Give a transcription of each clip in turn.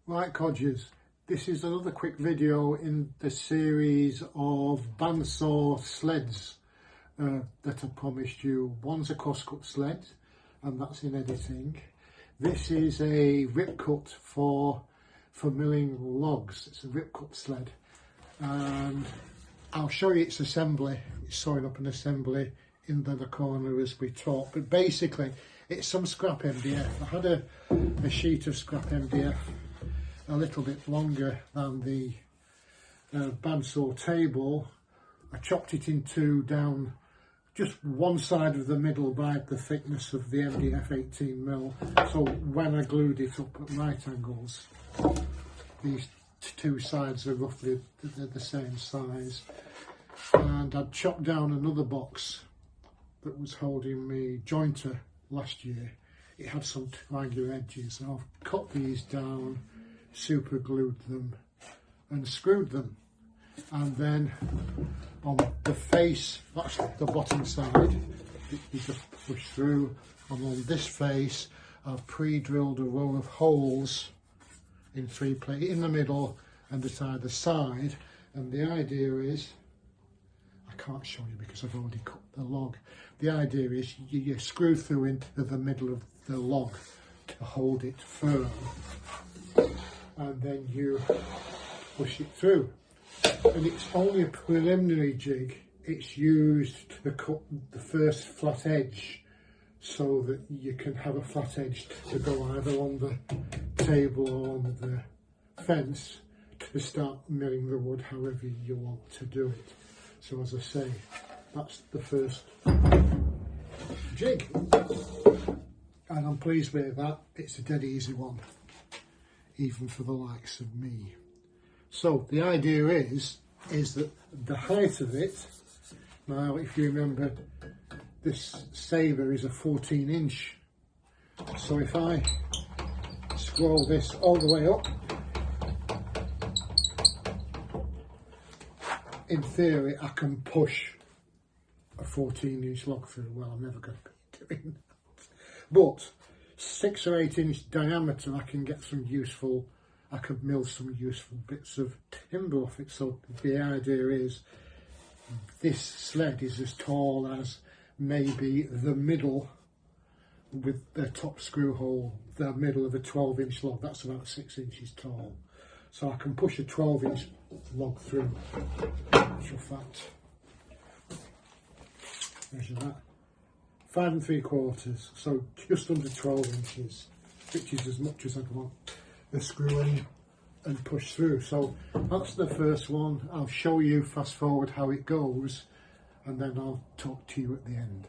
Right, codgers, this is another quick video in the series of bandsaw sleds that I promised you. One's a crosscut sled, and that's in editing. This is a rip cut for milling logs. It's a rip cut sled, and I'll show you its assembly. It's sewing up an assembly in the corner as we talk, but basically it's some scrap MDF. I had a sheet of scrap MDF a little bit longer than the bandsaw table. I chopped it in two down just one side of the middle by the thickness of the MDF 18mm. So when I glued it up at right angles, these two sides are roughly the same size. And I'd chopped down another box that was holding me jointer last year. It had some triangular edges, and I've cut these down, super glued them and screwed them, and then on the face, that's the bottom side, you just push through, and on this face I've pre-drilled a row of holes in three places, in the middle and at either side. And the idea is, I can't show you because I've already cut the log. The idea is you screw through into the middle of the log to hold it firm, and then you push it through. And it's only a preliminary jig. It's used to cut the first flat edge so that you can have a flat edge to go either on the table or on the fence to start milling the wood however you want to do it. So as I say, that's the first jig, and I'm pleased with that. It's a dead easy one, even for the likes of me. So the idea is that the height of it, now if you remember, this sabre is a 14-inch. So if I scroll this all the way up, in theory I can push a 14-inch log through. Well, I'm never going to be doing that. But 6 or 8 inch diameter, I can get some useful, I could mill some useful bits of timber off it. So the idea is this sled is as tall as maybe the middle, with the top screw hole, the middle of a 12-inch log. That's about 6 inches tall. So I can push a 12-inch log through. In fact, measure that. 5 3/4, so just under 12 inches, which is as much as I'd want the screw in and push through. So that's the first one. I'll show you fast forward how it goes, and then I'll talk to you at the end.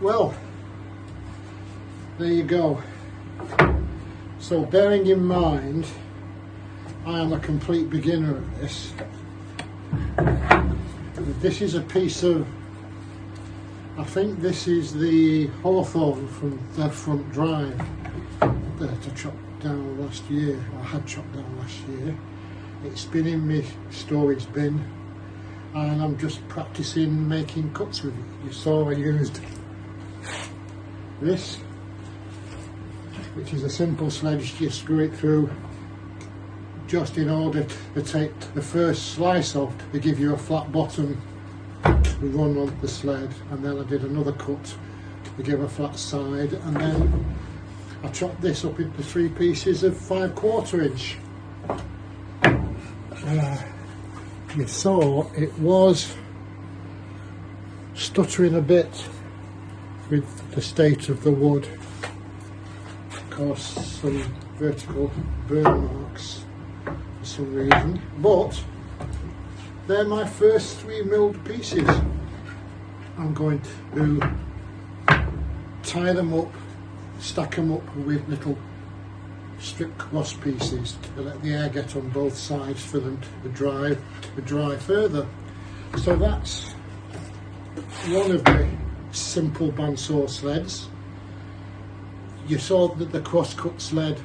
Well, there you go. So bearing in mind I am a complete beginner at this, this is a piece of, I think this is the hawthorn from the front drive that I chopped down last year, or had chopped down last year. It's been in my storage bin and I'm just practicing making cuts with it. You saw I used this, which is a simple sledge. You screw it through just in order to take the first slice off to give you a flat bottom to run on the sled, and then I did another cut to give a flat side, and then I chopped this up into 3 pieces of 5/4 inch. You saw it was stuttering a bit with the state of the wood, caused some vertical burn marks for some reason, but they're my first 3 milled pieces. I'm going to tie them up, stack them up with little strip cross pieces to let the air get on both sides for them to dry further. So that's one of the simple bandsaw sleds. You saw that the cross-cut sled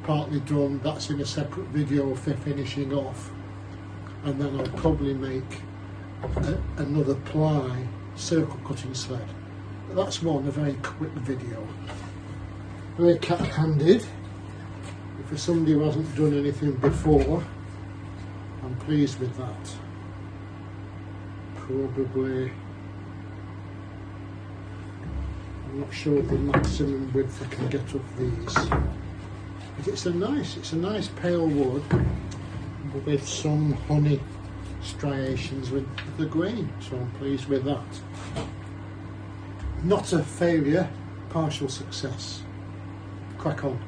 partly done, that's in a separate video for finishing off, and then I'll probably make another ply circle cutting sled. But that's one, a very quick video, very cat-handed. For somebody who hasn't done anything before, I'm pleased with that. Probably, I'm not sure the maximum width I can get of these. But it's a nice pale wood with some honey striations with the grain, so I'm pleased with that. Not a failure, partial success. Crack on.